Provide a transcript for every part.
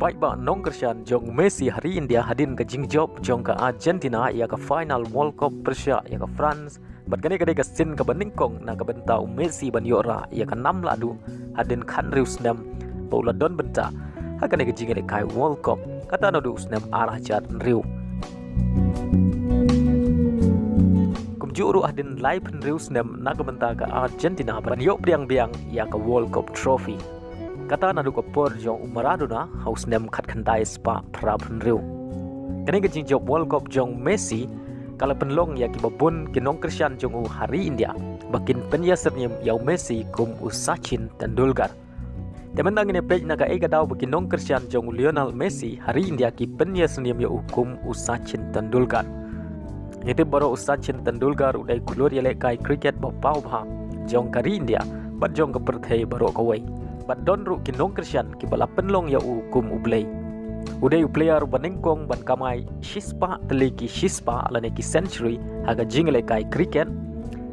baik ba nong kersian jong Messi hari India hadin ke jingjob jong ke Argentina ia ke final World Cup Persia ia ke France bat kani kadai ke sin ke beningkong na ke bentau Messi ban yora ia ke 6 ladu hadin kan rius nem bola don benta hakane ke jingele kai World Cup kata no du usnem arah jat riu juru hadin live rius nem na ke benta ke Argentina ban yo biang ia ke World Cup trophy kata nadu ko por jong Maradona haus nem khat khandai spa prabun riu kani ke jing job World Cup jong Messi kala penlong ya ki babun kinong Christian jong hari India bakin penyasernyem yau Messi kum Sachin Tendulkar temen ngene page naga ega daw bakin nong Christian jong Lionel Messi hari India ki penyasernyem yau kum Sachin Tendulkar ngete baro Sachin Tendulkar udai kulur yale kai cricket bapau bha jong kari India bat jong ke perthai baro kawai bat don ru kinong Christian ki bala penlong ya kum ublay udai player baningkong ban kamai shispa teliki shispa alane ki century haga jingle kai cricket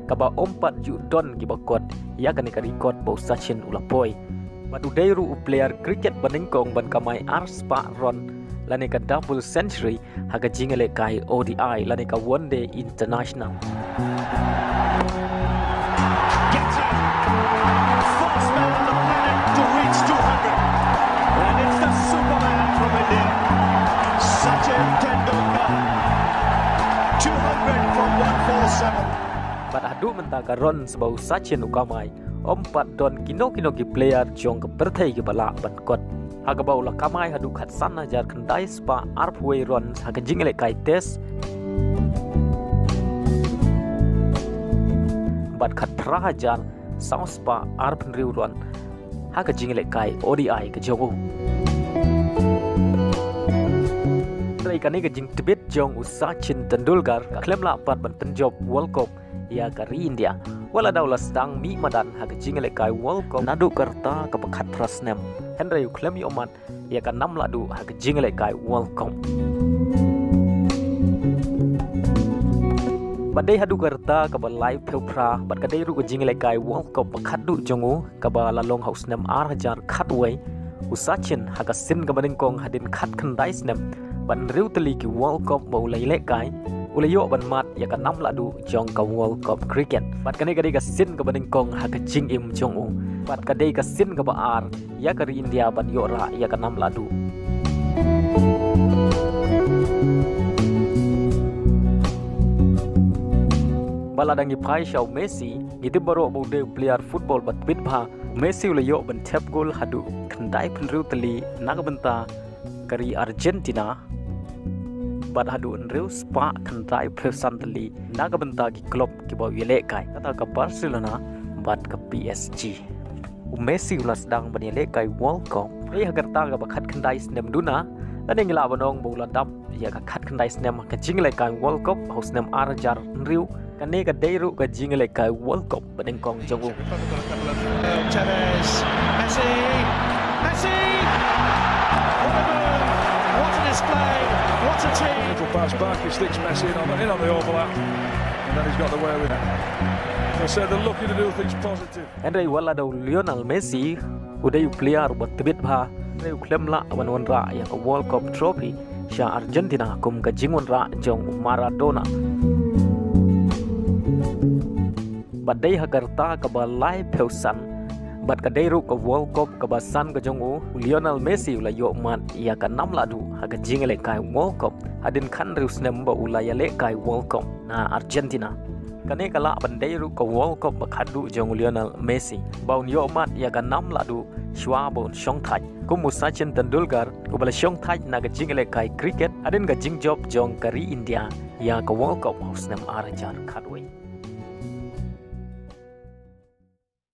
kaba 4 ju don ki bakot ya kan ka record bo Sachin ulapoi bat udai ru player cricket baningkong ban kamai arspa ron lane ka double century haga jingle kai ODI lane ka one day international bat adu mentaga ron sebau Sachin ukamai 4 don kino ki player jong ke perthai ki bala ban kot haga bau la kamai hadu khat sana jar khandai spa arpway ron haga jingle kai test bat khat prahajar south spa arpen riu ron haga jingle kai ODI ke jogo kani ke jing tibet jong Sachin Tendulkar klem la pat ban penjob World Cup ia kari India wala daula sedang mi madan haga jingle kai World Cup nadu kerta ke bekat trasnem Henry klem yo mat ia ka 6 ladu haga jingle kai World Cup badai hadu kerta ke live pelpra bat kadai ru ke jingle kai World Cup bekat du jongu ke bala long house nem arjar khatway Sachin haga sin ke baningkong hadin khat khandai snem ban riu teli ki World Cup bau lai lek kai ulayo ban mat ya ka 6 ladu jong ka World Cup cricket bat kani kadai ka sin ka baningkong ha ka jing im jong u bat kadai ka sin ka baar ya ka ri India ban yora ya ka 6 ladu baladangi pai shau Messi gitu baru bau de player football bat bit bha Messi ulayo ban tap goal hadu khandai pen riu teli naga benta kari Argentina bat hadu riu spa khandai presently naga benta ki club ki baw yele kai kata ka Barcelona bat ka PSG Messi ulas dang ban yele kai World Cup hagar ta ga bakhat khandai snem duna dan ngila banong bola dap ya ka khat khandai snem ka jingle kai World Cup house nem arjar riu kane ka deiru ka jingle kai World Cup baning kong jongu Chavez Messi what a display, what a team. Little pass back, he sticks Messi in on the overlap, and then he's got the wherewithal. They said they're looking to do things positive. Henry wala daw Lionel Messi uday player bat tibit bha uday klem la wan ra ya World Cup trophy sha Argentina kum ka jingon ra jong Maradona badai hagarta ka balai peusan bat kadai ru ka World Cup ka basan ka jongu Lionel Messi ula yo mat ia ka 6 ladu haga jingle kai World Cup hadin kan rius nemba ula ya le kai World Cup na Argentina kane kala bandai ru ka World Cup bakhadu jongu Lionel Messi baun yo mat ia ka 6 ladu shwa bon shong thaj kum Sachin Tendulkar ko bala shong thaj na ka jingle kai cricket hadin ka jingjob jong kari India ia ka World Cup house nem arajar khatway